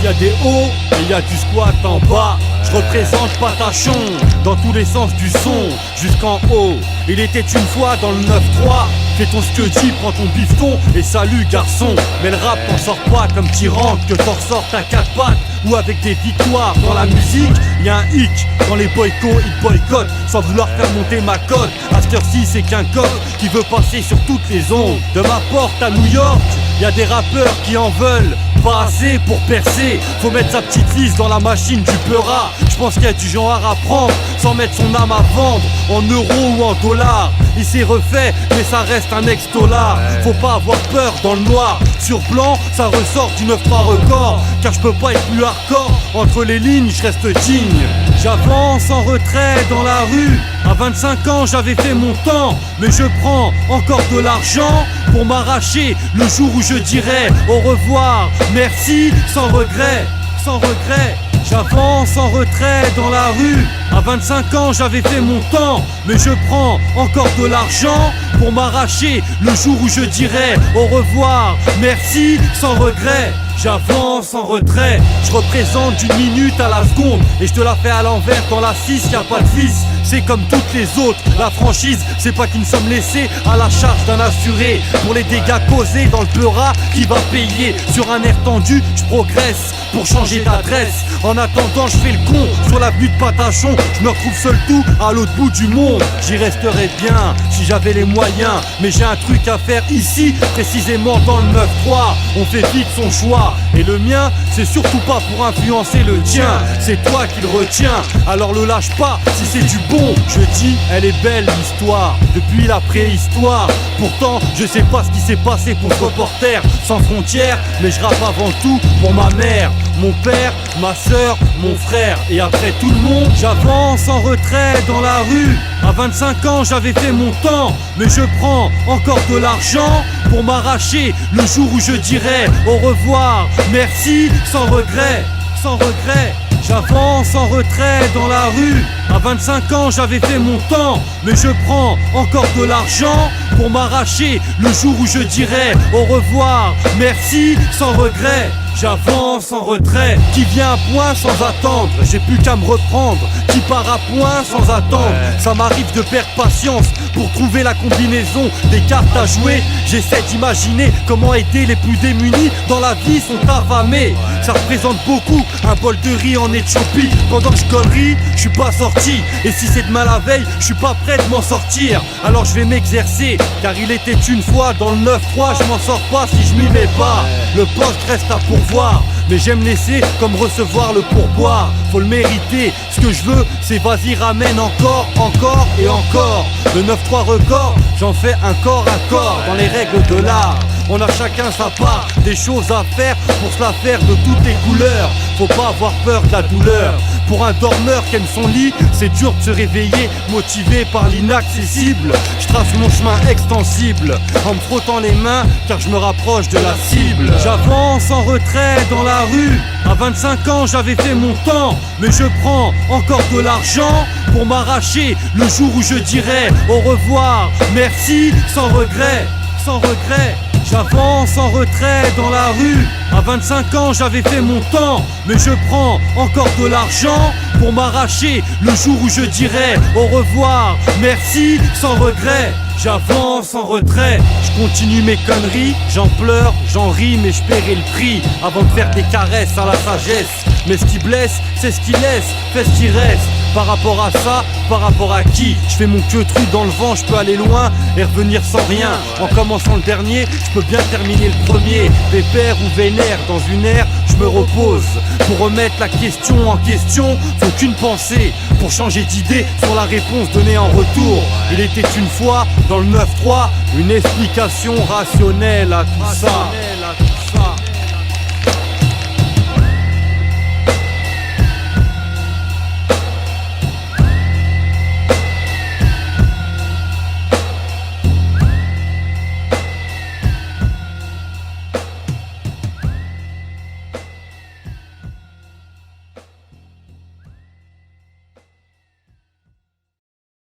y a des hauts et y a du squat en bas. Je représente Patachon dans tous les sens du son jusqu'en haut. Il était une fois dans le 9-3. Fais ton scuddy, prends ton bifton et salut garçon. Mais le rap t'en sort pas comme tyran, que t'en ressortes à quatre pattes ou avec des victoires. Dans la musique, y a un hic. Quand les boycotts, ils boycottent sans vouloir faire monter ma cote. À cette heure-ci, c'est qu'un coq qui veut passer sur toutes les ondes. De ma porte à New York, y a des rappeurs qui en veulent pas assez pour percer. Faut mettre sa petite liste dans la machine du peura. Je pense qu'il y a du genre à prendre sans mettre son âme à vendre en euros ou en dollars. Il s'est refait mais ça reste un ex-dollar. Faut pas avoir peur dans le noir. Sur blanc ça ressort du 9-3 record. Car je peux pas être plus hardcore. Entre les lignes je reste digne. J'avance en retrait dans la rue. À 25 ans j'avais fait mon temps. Mais je prends encore de l'argent pour m'arracher le jour où je dirai au revoir, merci, sans regret, sans regret. J'avance en retrait dans la rue. À 25 ans j'avais fait mon temps. Mais je prends encore de l'argent pour m'arracher le jour où je dirai au revoir, merci, sans regret. J'avance en retrait, je représente d'une minute à la seconde. Et je te la fais à l'envers, dans la 6 y'a pas de vice. C'est comme toutes les autres, la franchise c'est pas qu'une somme laissée à la charge d'un assuré. Pour les dégâts causés dans le peura, qui va payer? Sur un air tendu, je progresse pour changer d'adresse. En attendant je fais le con sur l'avenue de Patachon. Je me retrouve seul tout à l'autre bout du monde. J'y resterais bien si j'avais les moyens. Mais j'ai un truc à faire ici, précisément dans le 9-3. On fait vite son choix. Et le mien, c'est surtout pas pour influencer le tien. C'est toi qui le retiens, alors le lâche pas si c'est du bon. Je dis, elle est belle l'histoire, depuis la préhistoire. Pourtant, je sais pas ce qui s'est passé pour ce reporter sans frontières. Mais je rappe avant tout pour ma mère, mon père, ma soeur, mon frère. Et après tout le monde, j'avance en retrait dans la rue. À 25 ans j'avais fait mon temps. Mais je prends encore de l'argent pour m'arracher le jour où je dirai au revoir, merci, sans regret, sans regret. J'avance en retrait dans la rue. À 25 ans j'avais fait mon temps. Mais je prends encore de l'argent pour m'arracher le jour où je dirai au revoir, merci, sans regret. J'avance en retrait, qui vient à point sans attendre. J'ai plus qu'à me reprendre, qui part à point sans attendre. Ça m'arrive de perdre patience pour trouver la combinaison des cartes à jouer. J'essaie d'imaginer comment aider les plus démunis dans la vie sont affamés. Ça représente beaucoup, un bol de riz en Éthiopie. Pendant que je connerie, je suis pas sorti. Et si c'est demain la veille, je suis pas prêt de m'en sortir. Alors je vais m'exercer, car il était une fois dans le 9-3. Je m'en sors pas si je m'y mets pas. Le poste reste à pourvoir, mais j'aime laisser comme recevoir le pourboire. Faut le mériter, ce que je veux c'est vas-y ramène encore, encore et encore. Le 9-3 record, j'en fais un corps à corps dans les règles de l'art. On a chacun sa part, des choses à faire pour se la faire de toutes les couleurs. Faut pas avoir peur de la douleur. Pour un dormeur qui aime son lit, c'est dur de se réveiller motivé par l'inaccessible. Je trace mon chemin extensible en me frottant les mains car je me rapproche de la cible. J'avance en retrait dans la rue. À 25 ans j'avais fait mon temps. Mais je prends encore de l'argent pour m'arracher le jour où je dirai au revoir, merci, sans regret, sans regret. J'avance en retrait dans la rue. À 25 ans j'avais fait mon temps. Mais je prends encore de l'argent pour m'arracher le jour où je dirai au revoir, merci, sans regret. J'avance en retrait, je continue mes conneries. J'en pleure, j'en ris mais je paierai le prix avant de faire des caresses à la sagesse. Mais ce qui blesse, c'est ce qui laisse, fait ce qui reste. Par rapport à ça, par rapport à qui? Je fais mon queutru dans le vent, je peux aller loin et revenir sans rien. En commençant le dernier, je peux bien terminer le premier. Pépère ou vénère, dans une ère, je me repose. Pour remettre la question en question, faut qu'une pensée pour changer d'idée sur la réponse donnée en retour. Il était une fois, dans le 9-3, une explication rationnelle à tout ça.